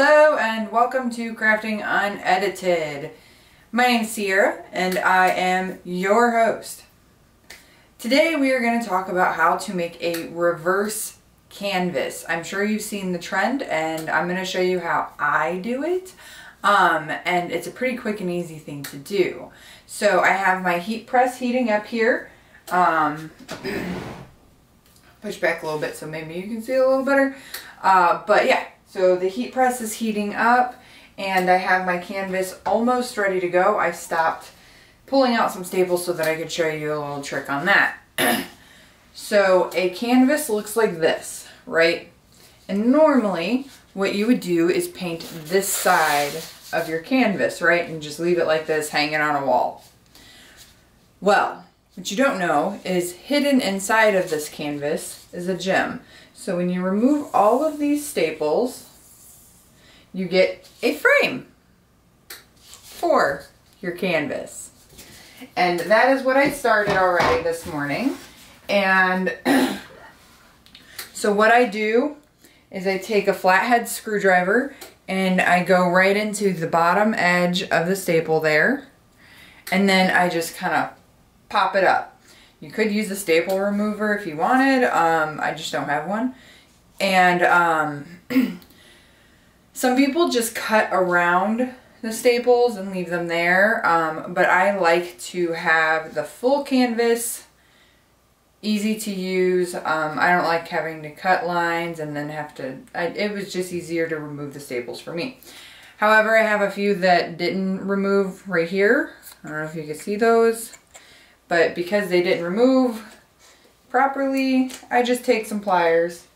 Hello and welcome to Crafting Unedited. My name's Sierra and I am your host. Today we are going to talk about how to make a reverse canvas. I'm sure you've seen the trend and I'm going to show you how I do it. And it's a pretty quick and easy thing to do. So I have my heat press heating up here. Push back a little bit so maybe you can see it a little better. But yeah, so the heat press is heating up and I have my canvas almost ready to go. I stopped pulling out some staples so that I could show you a little trick on that. So a canvas looks like this, right? And normally what you would do is paint this side of your canvas, right? And just leave it like this hanging on a wall. Well, what you don't know is hidden inside of this canvas is a gem. So when you remove all of these staples, you get a frame for your canvas. And that is what I started already this morning. And so what I do is I take a flathead screwdriver and I go right into the bottom edge of the staple there. And then I just kind of pop it up. You could use a staple remover if you wanted. I just don't have one. And some people just cut around the staples and leave them there. But I like to have the full canvas, easy to use. I don't like having to cut lines and then have to, it was just easier to remove the staples for me. However, I have a few that didn't remove right here. I don't know if you can see those. But because they didn't remove properly, I just take some pliers,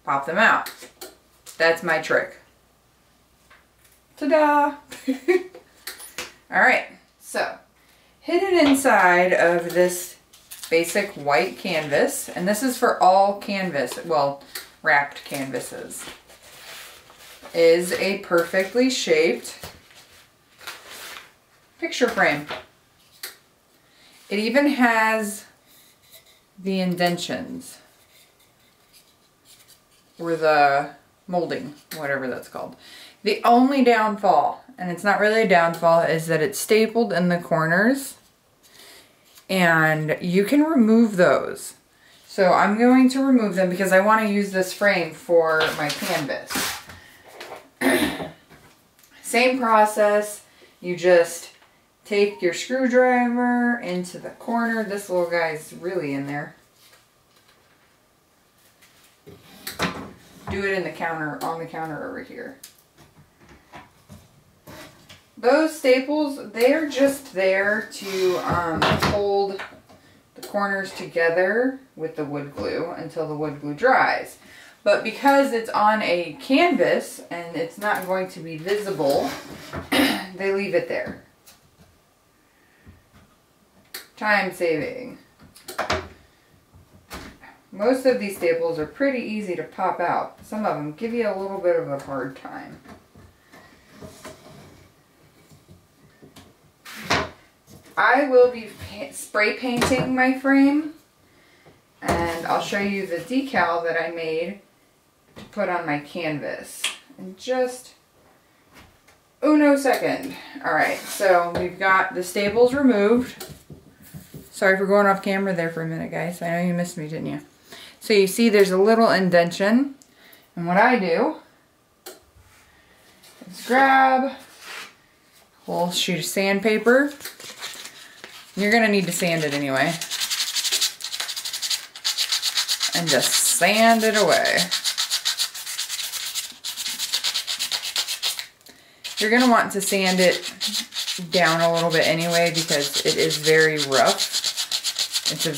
pop them out. That's my trick. Ta-da! Alright, so hidden inside of this basic white canvas, and this is for all canvas, well, wrapped canvases, is a perfectly shaped picture frame. It even has the indentions, or the molding, whatever that's called. The only downfall, and it's not really a downfall, is that it's stapled in the corners, and you can remove those. So I'm going to remove them because I want to use this frame for my canvas. Same process, you just take your screwdriver into the corner. This little guy's really in there. Do it in the counter, on the counter over here. Those staples, they are just there to hold the corners together with the wood glue until the wood glue dries. But because it's on a canvas and it's not going to be visible, they leave it there. Time saving. Most of these staples are pretty easy to pop out. Some of them give you a little bit of a hard time. I will be spray painting my frame, and I'll show you the decal that I made to put on my canvas in just uno second. Alright, so we've got the staples removed. Sorry for going off camera there for a minute, guys. I know you missed me, didn't you? So you see there's a little indention. And what I do is grab a whole sheet of sandpaper. You're going to need to sand it anyway. And just sand it away. You're going to want to sand it down a little bit anyway because it is very rough. It's a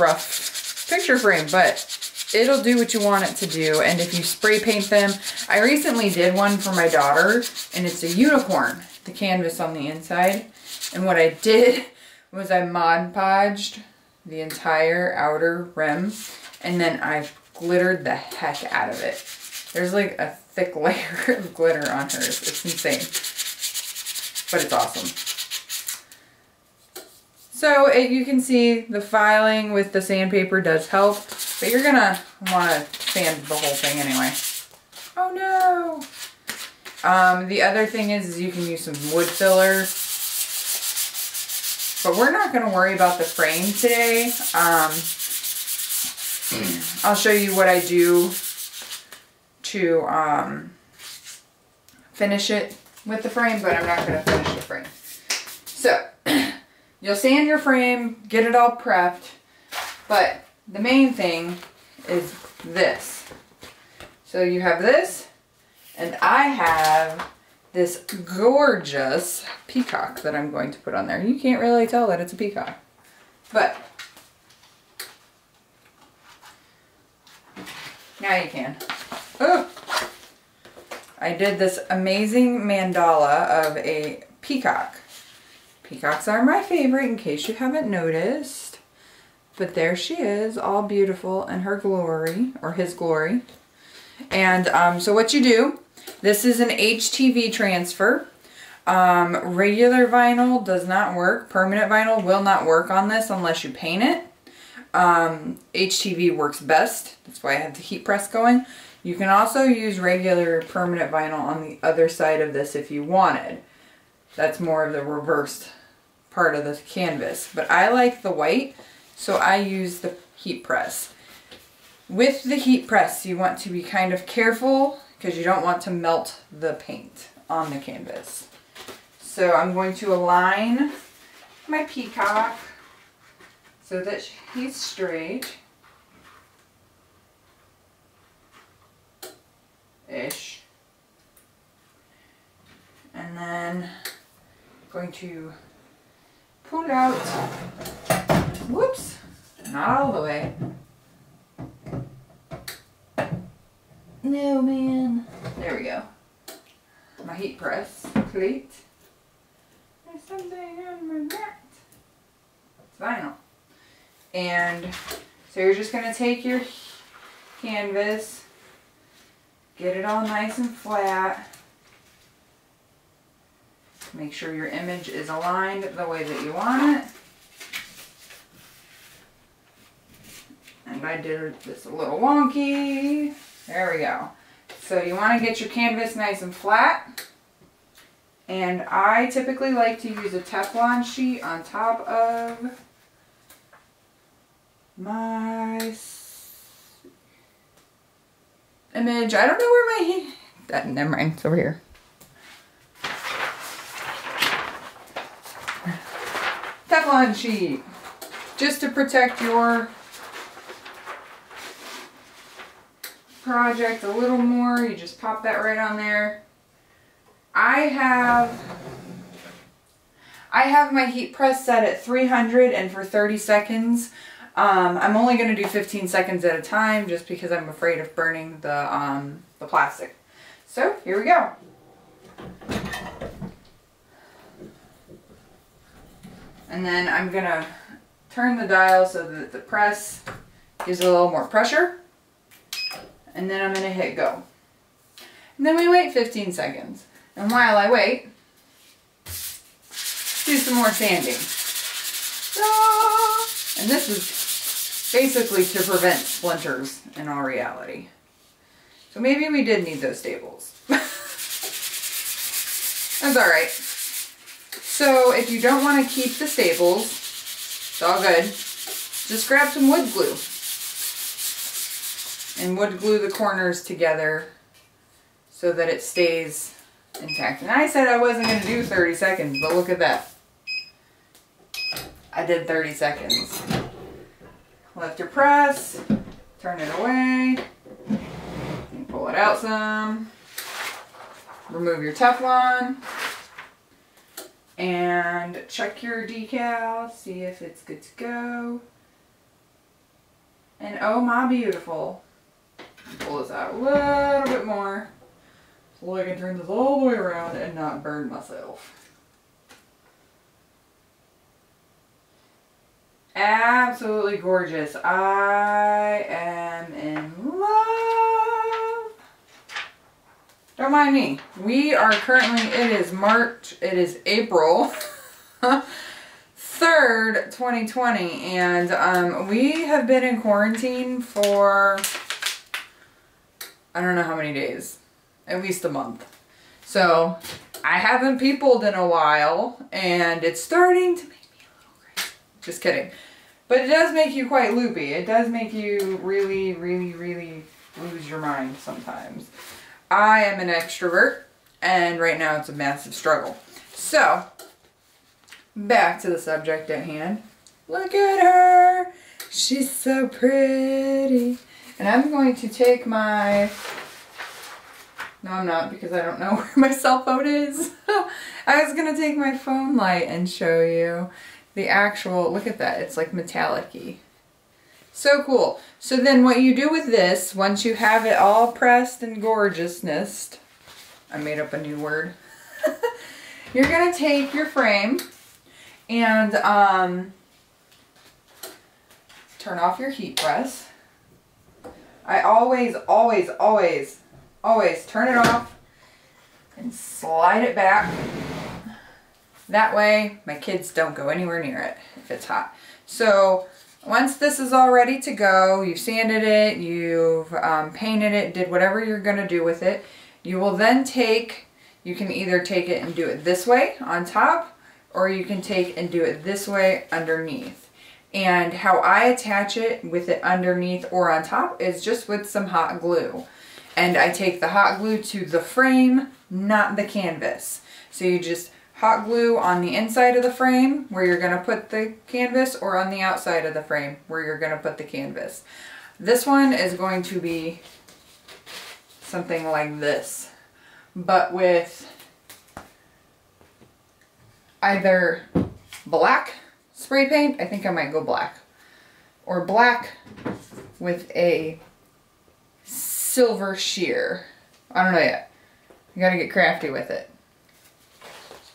rough picture frame, but it'll do what you want it to do. And if you spray paint them, I recently did one for my daughter, and it's a unicorn, the canvas on the inside. And what I did was I Mod Podged the entire outer rim, and then I glittered the heck out of it. There's like a thick layer of glitter on hers. It's insane, but it's awesome. So you can see the filing with the sandpaper does help, but you're gonna want to sand the whole thing anyway. Oh no! The other thing is you can use some wood filler. But we're not going to worry about the frame today. I'll show you what I do to finish it with the frame, but I'm not going to finish the frame. So, you'll sand your frame, get it all prepped, but the main thing is this. So you have this, and I have this gorgeous peacock that I'm going to put on there. You can't really tell that it's a peacock, but now you can. Oh! I did this amazing mandala of a peacock. Peacocks are my favorite in case you haven't noticed. But there she is, all beautiful in her glory, or his glory. And so what you do, this is an HTV transfer. Regular vinyl does not work. Permanent vinyl will not work on this unless you paint it. HTV works best. That's why I have the heat press going. You can also use regular permanent vinyl on the other side of this if you wanted. That's more of the reversed part of the canvas. But I like the white, so I use the heat press. With the heat press, you want to be kind of careful because you don't want to melt the paint on the canvas. So I'm going to align my peacock so that he's straight. Ish. And then I'm going to pull out, whoops, not all the way. No, man. There we go. My heat press plate. There's something on my mat. It's vinyl. And so you're just going to take your canvas, get it all nice and flat. Make sure your image is aligned the way that you want it. And I did this a little wonky. There we go. So you want to get your canvas nice and flat. And I typically like to use a Teflon sheet on top of my image. I don't know where my never mind, it's over here. Teflon sheet, just to protect your project a little more. You just pop that right on there. I have my heat press set at 300 and for 30 seconds. I'm only going to do 15 seconds at a time just because I'm afraid of burning the plastic. So here we go. And then I'm going to turn the dial so that the press gives it a little more pressure. And then I'm going to hit go. And then we wait 15 seconds. And while I wait, do some more sanding. And this is basically to prevent splinters in all reality. So maybe we did need those staples. That's alright. So if you don't want to keep the staples, it's all good. Just grab some wood glue. And wood glue the corners together so that it stays intact. And I said I wasn't going to do 30 seconds, but look at that. I did 30 seconds. Lift your press, turn it away, and pull it out some. Remove your Teflon. And check your decal, see if it's good to go. And oh my beautiful. Pull this out a little bit more so I can turn this all the way around and not burn myself. Absolutely gorgeous. I am in love. Don't mind me. We are currently, it is April 3rd, 2020, and we have been in quarantine for I don't know how many days. at least a month. So I haven't peopled in a while, and it's starting to make me a little crazy. Just kidding. But it does make you quite loopy. It does make you really, really, really lose your mind sometimes. I am an extrovert, and right now it's a massive struggle. So, back to the subject at hand. Look at her! She's so pretty. And I'm going to take my... No, I'm not, because I don't know where my cell phone is. I was going to take my phone light and show you the actual... Look at that. It's like metallic-y. So cool. So then what you do with this, once you have it all pressed and gorgeousness... I made up a new word. You're going to take your frame and turn off your heat press. I always turn it off and slide it back. That way my kids don't go anywhere near it if it's hot. So once this is all ready to go, you've sanded it, you've painted it, did whatever you're going to do with it, you will then take, you can either take it and do it this way on top, or you can take and do it this way underneath. And how I attach it with it underneath or on top is just with some hot glue. And I take the hot glue to the frame, not the canvas. So you just hot glue on the inside of the frame where you're going to put the canvas, or on the outside of the frame where you're going to put the canvas. This one is going to be something like this, but with either black spray paint, I think I might go black, or black with a silver sheer. I don't know yet. I gotta get crafty with it.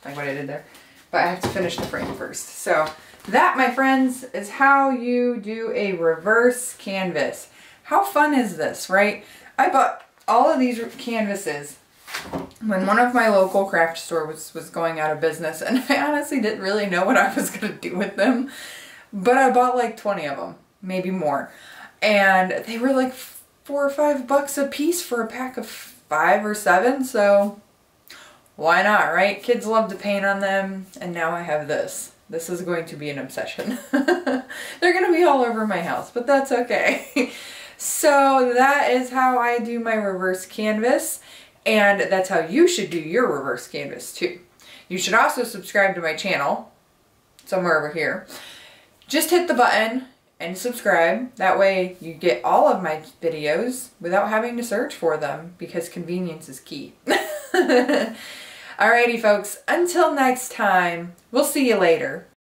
Like what I did there. But I have to finish the frame first. So that, my friends, is how you do a reverse canvas. How fun is this, right? I bought all of these canvases when one of my local craft stores was going out of business, and I honestly didn't really know what I was going to do with them. But I bought like 20 of them, maybe more. And they were like $4 or $5 a piece for a pack of 5 or 7, so why not, right? Kids love to paint on them, and now I have this. This is going to be an obsession. They're going to be all over my house, but that's okay. So that is how I do my reverse canvas, and that's how you should do your reverse canvas too. You should also subscribe to my channel, somewhere over here. Just hit the button and subscribe. That way you get all of my videos without having to search for them, because convenience is key. Alrighty folks, until next time, we'll see you later.